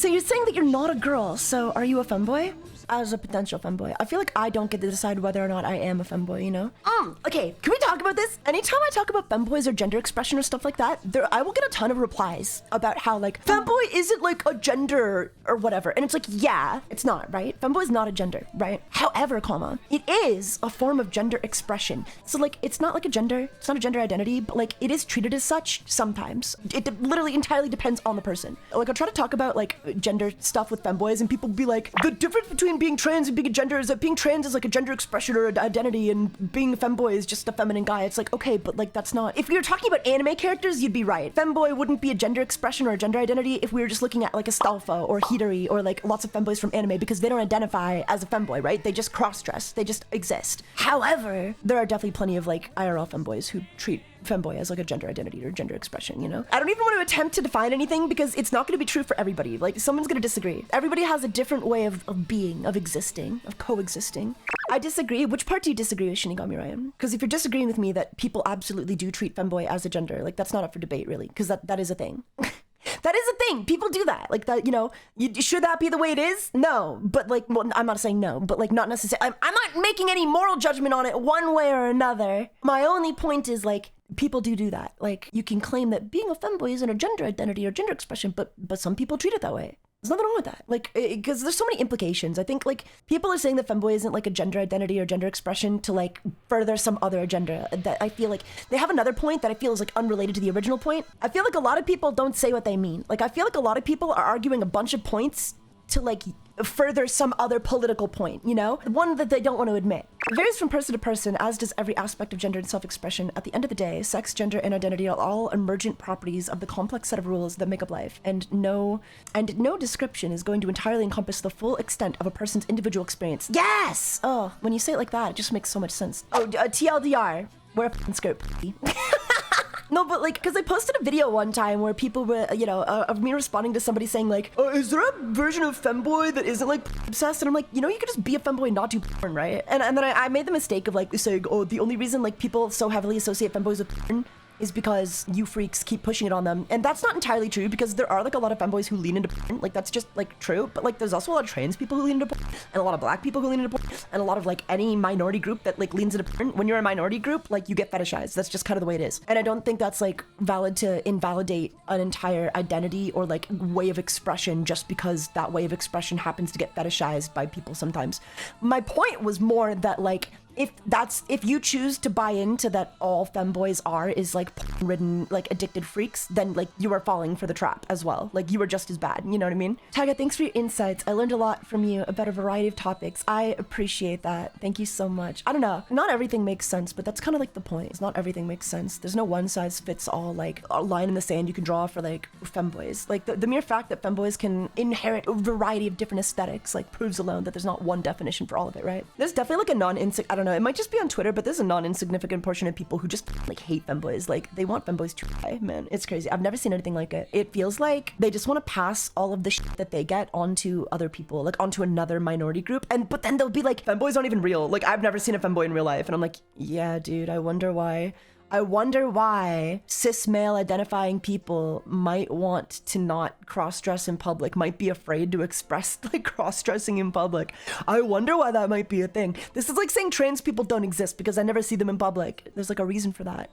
So you're saying that you're not a girl, so are you a femboy? As a potential femboy, I feel like I don't get to decide whether or not I am a femboy, you know? Okay, can we talk about this? Anytime I talk about femboys or gender expression or stuff like that, I will get a ton of replies about how like, femboy isn't like a gender or whatever. And it's like, yeah, it's not, right? Femboy is not a gender, right? However, it is a form of gender expression. So like, it's not like a gender, it's not a gender identity, but like it is treated as such sometimes. It literally entirely depends on the person. Like I'll try to talk about like gender stuff with femboys and people will be like, the difference between being trans and being a gender is that being trans is like a gender expression or an identity and being a femboy is just a feminine guy. It's like, okay, but like that's not, if we were talking about anime characters, you'd be right. Femboy wouldn't be a gender expression or a gender identity if we were just looking at like a Stalfa or Hidori or like lots of femboys from anime because they don't identify as a femboy, right? They just cross-dress, they just exist. However, there are definitely plenty of like IRL femboys who treat femboy as like a gender identity or gender expression, you know? I don't even want to attempt to define anything because it's not going to be true for everybody. Like someone's going to disagree. Everybody has a different way of being, of existing, of coexisting. I disagree. Which part do you disagree with, Shinigami Ryan? Because if you're disagreeing with me that people absolutely do treat femboy as a gender, like that's not up for debate really, because that is a thing. That is a thing. People do that. Like that, you know, should that be the way it is? No, but like, well, I'm not saying no, but like not necessarily. I'm not making any moral judgment on it one way or another. My only point is like, people do that. Like you can claim that being a femboy isn't a gender identity or gender expression, but some people treat it that way. There's nothing wrong with that. Like, because there's so many implications. I think like people are saying that femboy isn't like a gender identity or gender expression to like further some other agenda that I feel like they have another point that I feel is like unrelated to the original point. I feel like a lot of people don't say what they mean. Like I feel like a lot of people are arguing a bunch of points to like further some other political point, you know? One that they don't want to admit. It varies from person to person, as does every aspect of gender and self-expression. At the end of the day, sex, gender, and identity are all emergent properties of the complex set of rules that make up life, and no description is going to entirely encompass the full extent of a person's individual experience. Yes! Oh, when you say it like that, it just makes so much sense. Oh, TLDR, wear a f***ing skirt, No, but like, because I posted a video one time where people were, you know, of me responding to somebody saying like, oh, is there a version of femboy that isn't like obsessed? And I'm like, you know, you could just be a femboy and not do porn, right? And then I made the mistake of like saying, oh, the only reason like people so heavily associate femboys with porn is because you freaks keep pushing it on them. And that's not entirely true because there are like a lot of femboys who lean into porn. Like that's just like true. But like there's also a lot of trans people who lean into porn and a lot of black people who lean into porn and a lot of like any minority group that like leans into porn. When you're a minority group, like you get fetishized. That's just kind of the way it is. And I don't think that's like valid to invalidate an entire identity or like way of expression just because that way of expression happens to get fetishized by people sometimes. My point was more that like, if you choose to buy into that all femboys are is like porn-ridden, like addicted freaks, then like you are falling for the trap as well. Like you are just as bad, you know what I mean? Taiga, thanks for your insights. I learned a lot from you about a variety of topics. I appreciate that. Thank you so much. I don't know, not everything makes sense, but that's kind of like the point. It's not everything makes sense. There's no one size fits all, like a line in the sand you can draw for like femboys. Like the mere fact that femboys can inherit a variety of different aesthetics like proves alone that there's not one definition for all of it, right? There's definitely like a I don't know, it might just be on Twitter, but there's a non-insignificant portion of people who just like hate femboys. Like they want femboys to die, man. It's crazy. I've never seen anything like it. It feels like they just want to pass all of the shit that they get onto other people, like onto another minority group. But then they'll be like, femboys aren't even real. Like I've never seen a femboy in real life. And I'm like, yeah, dude, I wonder why cis male identifying people might want to not cross-dress in public, might be afraid to express like cross-dressing in public. I wonder why that might be a thing. This is like saying trans people don't exist because I never see them in public. There's like a reason for that.